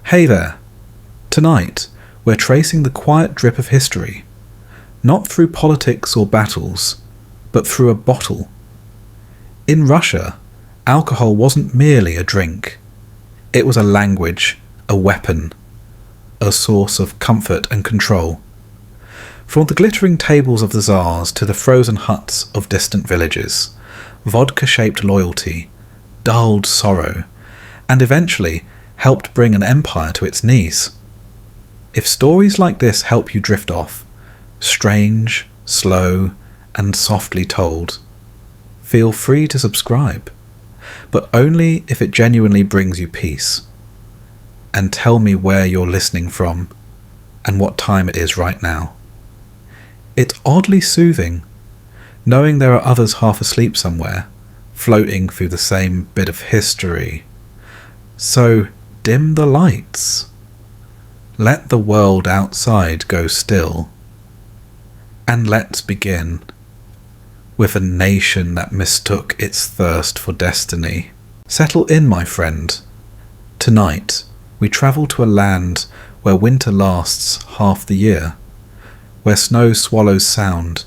Hey there! Tonight, we're tracing the quiet drip of history, not through politics or battles, but through a bottle. In Russia, alcohol wasn't merely a drink. It was a language, a weapon, a source of comfort and control. From the glittering tables of the tsars to the frozen huts of distant villages, vodka shaped loyalty, dulled sorrow, and eventually helped bring an empire to its knees. If stories like this help you drift off, strange, slow, and softly told, feel free to subscribe, but only if it genuinely brings you peace. And tell me where you're listening from and what time it is right now. It's oddly soothing, knowing there are others half asleep somewhere, floating through the same bit of history. So dim the lights. Let the world outside go still. And let's begin with a nation that mistook its thirst for destiny. Settle in, my friend. Tonight, we travel to a land where winter lasts half the year, where snow swallows sound,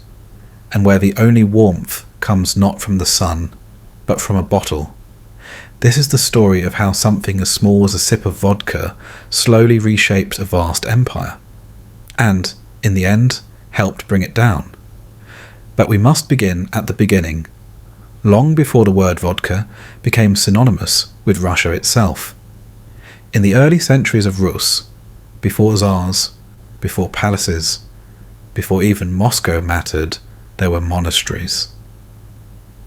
and where the only warmth comes not from the sun, but from a bottle. This is the story of how something as small as a sip of vodka slowly reshaped a vast empire, and, in the end, helped bring it down. But we must begin at the beginning, long before the word vodka became synonymous with Russia itself. In the early centuries of Rus, before tsars, before palaces, before even Moscow mattered, there were monasteries.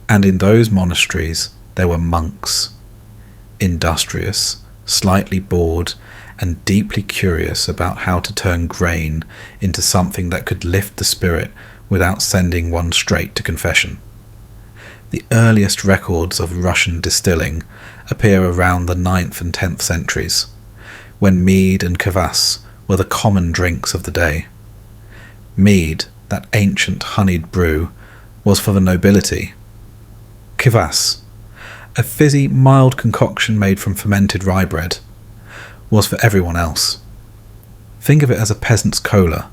And in those monasteries there were monks, industrious, slightly bored, and deeply curious about how to turn grain into something that could lift the spirit without sending one straight to confession. The earliest records of Russian distilling appear around the 9th and 10th centuries, when mead and kvass were the common drinks of the day. Mead, that ancient honeyed brew, was for the nobility. Kvass, a fizzy, mild concoction made from fermented rye bread, was for everyone else. Think of it as a peasant's cola,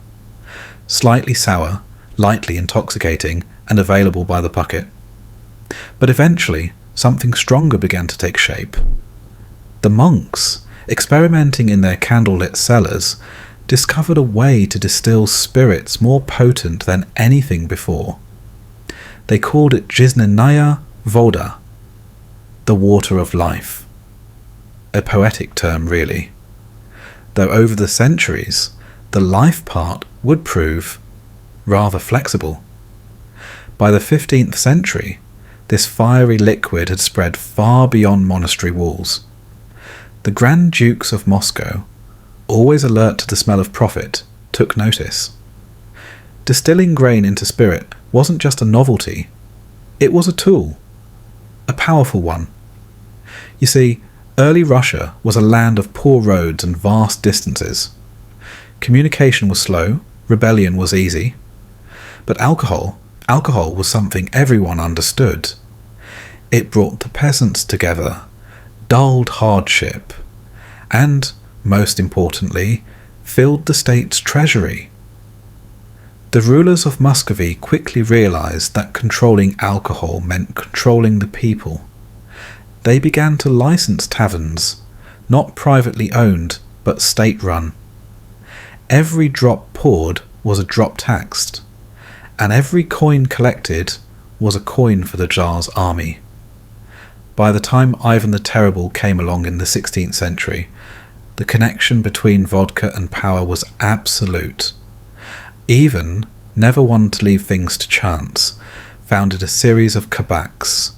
slightly sour, lightly intoxicating, and available by the bucket. But eventually, something stronger began to take shape. The monks, experimenting in their candlelit cellars, discovered a way to distill spirits more potent than anything before. They called it Żyznennaya voda, the water of life. A poetic term, really. Though over the centuries, the life part would prove rather flexible. By the 15th century, this fiery liquid had spread far beyond monastery walls. The Grand Dukes of Moscow, always alert to the smell of profit, took notice. Distilling grain into spirit wasn't just a novelty, it was a tool, a powerful one. You see, early Russia was a land of poor roads and vast distances. Communication was slow, rebellion was easy. But alcohol was something everyone understood. It brought the peasants together, dulled hardship, and, most importantly, filled the state's treasury. The rulers of Muscovy quickly realized that controlling alcohol meant controlling the people. They began to license taverns, not privately owned, but state-run. Every drop poured was a drop taxed, and every coin collected was a coin for the Tsar's army. By the time Ivan the Terrible came along in the 16th century, the connection between vodka and power was absolute. Ivan, never one to leave things to chance, founded a series of kabaks,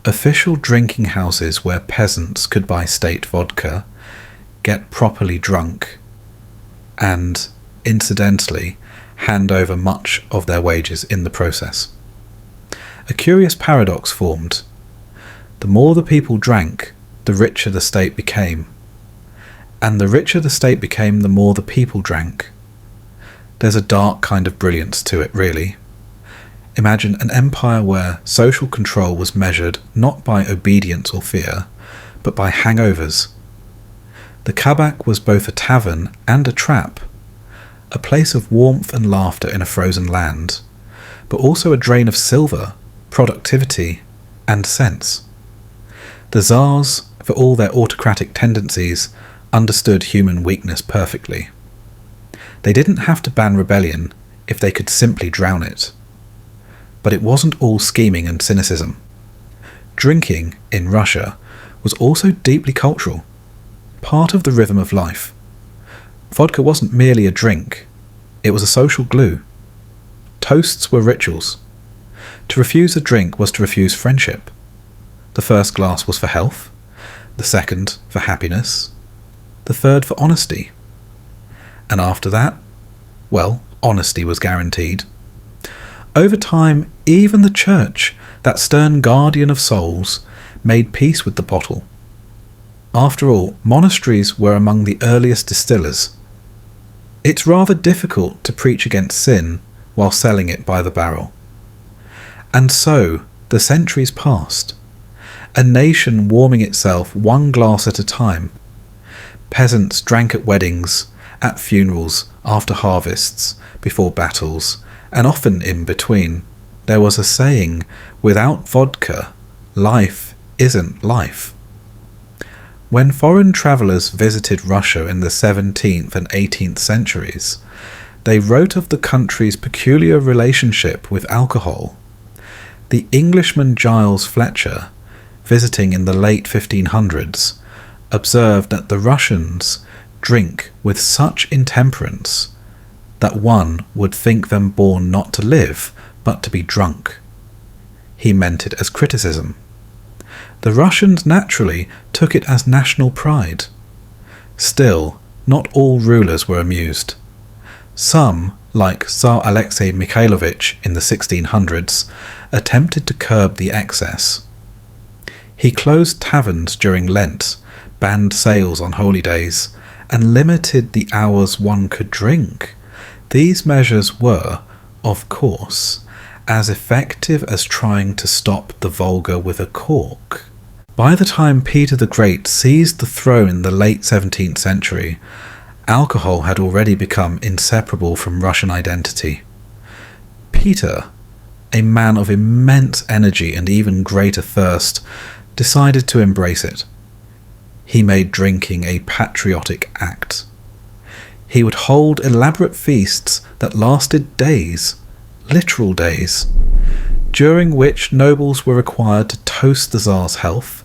official drinking houses where peasants could buy state vodka, get properly drunk, and, incidentally, hand over much of their wages in the process. A curious paradox formed. The more the people drank, the richer the state became. And the richer the state became, the more the people drank. There's a dark kind of brilliance to it, really. Imagine an empire where social control was measured not by obedience or fear, but by hangovers. The kabak was both a tavern and a trap, a place of warmth and laughter in a frozen land, but also a drain of silver, productivity, and sense. The tsars, for all their autocratic tendencies, understood human weakness perfectly. They didn't have to ban rebellion if they could simply drown it. But it wasn't all scheming and cynicism. Drinking, in Russia, was also deeply cultural, part of the rhythm of life. Vodka wasn't merely a drink, it was a social glue. Toasts were rituals. To refuse a drink was to refuse friendship. The first glass was for health, the second for happiness, the third for honesty. And after that, well, honesty was guaranteed. Over time, even the church, that stern guardian of souls, made peace with the bottle. After all, monasteries were among the earliest distillers. It's rather difficult to preach against sin while selling it by the barrel. And so, the centuries passed, a nation warming itself one glass at a time. Peasants drank at weddings, at funerals, after harvests, before battles, and often in between. There was a saying, without vodka, life isn't life. When foreign travellers visited Russia in the 17th and 18th centuries, they wrote of the country's peculiar relationship with alcohol. The Englishman Giles Fletcher, visiting in the late 1500s, observed that the Russians drink with such intemperance that one would think them born not to live, but to be drunk. He meant it as criticism. The Russians naturally took it as national pride. Still, not all rulers were amused. Some, like Tsar Alexei Mikhailovich in the 1600s, attempted to curb the excess. He closed taverns during Lent, banned sales on holy days, and limited the hours one could drink. These measures were, of course, as effective as trying to stop the vulgar with a cork. By the time Peter the Great seized the throne in the late 17th century, alcohol had already become inseparable from Russian identity. Peter, a man of immense energy and even greater thirst, decided to embrace it. He made drinking a patriotic act. He would hold elaborate feasts that lasted days, literal days, during which nobles were required to toast the Tsar's health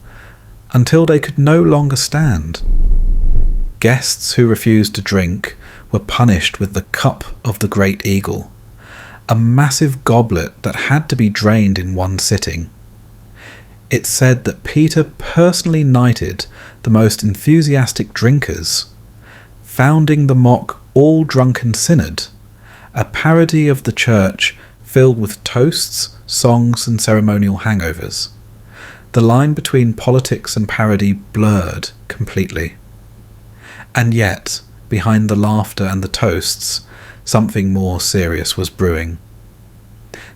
until they could no longer stand. Guests who refused to drink were punished with the cup of the Great Eagle, a massive goblet that had to be drained in one sitting. It's said that Peter personally knighted the most enthusiastic drinkers, founding the mock All-Drunken Synod, a parody of the church filled with toasts, songs and ceremonial hangovers. The line between politics and parody blurred completely. And yet, behind the laughter and the toasts, something more serious was brewing.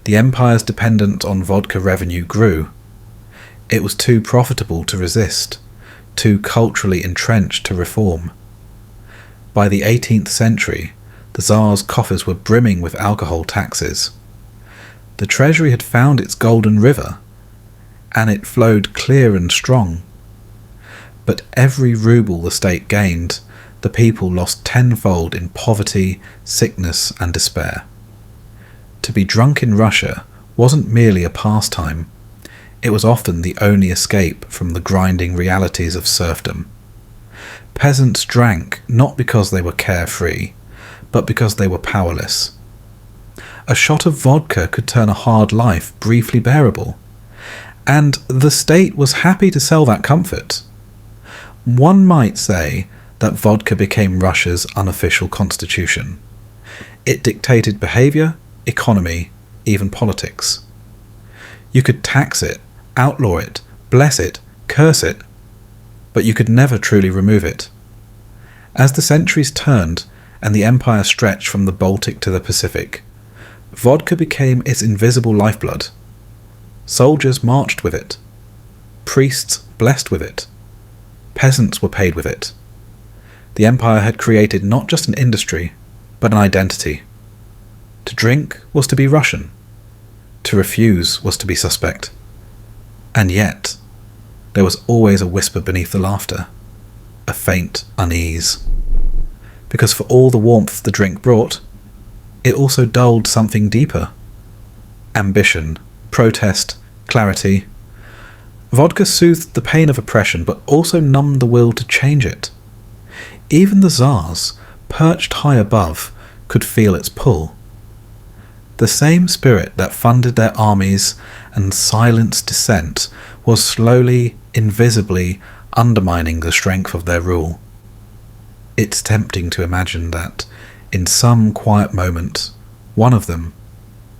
The empire's dependence on vodka revenue grew. It was too profitable to resist, too culturally entrenched to reform. By the 18th century, the Tsar's coffers were brimming with alcohol taxes. The treasury had found its golden river, and it flowed clear and strong. But every ruble the state gained, the people lost tenfold in poverty, sickness and despair. To be drunk in Russia wasn't merely a pastime, it was often the only escape from the grinding realities of serfdom. Peasants drank not because they were carefree, but because they were powerless. A shot of vodka could turn a hard life briefly bearable, and the state was happy to sell that comfort. One might say that vodka became Russia's unofficial constitution. It dictated behaviour, economy, even politics. You could tax it, outlaw it, bless it, curse it, but you could never truly remove it. As the centuries turned and the empire stretched from the Baltic to the Pacific, vodka became its invisible lifeblood. Soldiers marched with it. Priests blessed with it. Peasants were paid with it. the empire had created not just an industry, but an identity. To drink was to be Russian. To refuse was to be suspect. And yet, there was always a whisper beneath the laughter, a faint unease. Because for all the warmth the drink brought, it also dulled something deeper. Ambition, protest, clarity. Vodka soothed the pain of oppression, but also numbed the will to change it. Even the tsars, perched high above, could feel its pull. The same spirit that funded their armies and silenced dissent was slowly, invisibly undermining the strength of their rule. It's tempting to imagine that, in some quiet moment, one of them,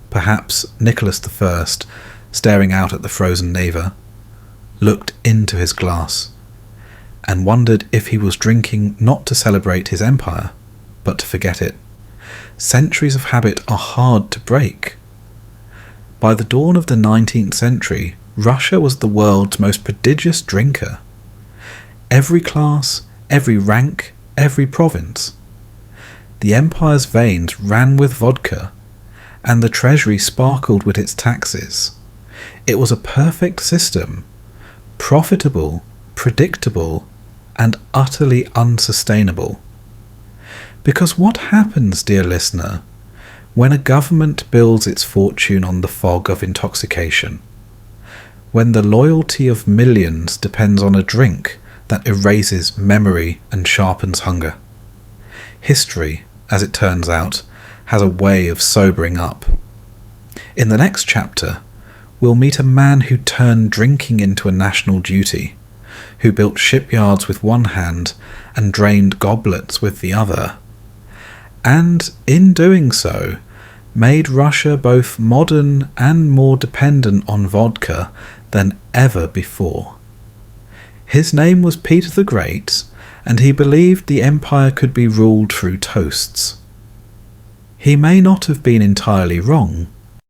perhaps Nicholas I, staring out at the frozen Neva, looked into his glass and wondered if he was drinking not to celebrate his empire, but to forget it. Centuries of habit are hard to break. By the dawn of the 19th century, Russia was the world's most prodigious drinker. Every class, every rank, every province. The empire's veins ran with vodka, and the treasury sparkled with its taxes. It was a perfect system, profitable, predictable, and utterly unsustainable. Because what happens, dear listener, when a government builds its fortune on the fog of intoxication? When the loyalty of millions depends on a drink that erases memory and sharpens hunger? History, as it turns out, has a way of sobering up. In the next chapter, we'll meet a man who turned drinking into a national duty, who built shipyards with one hand and drained goblets with the other, and in doing so, made Russia both modern and more dependent on vodka than ever before. His name was Peter the Great, and he believed the empire could be ruled through toasts. He may not have been entirely wrong,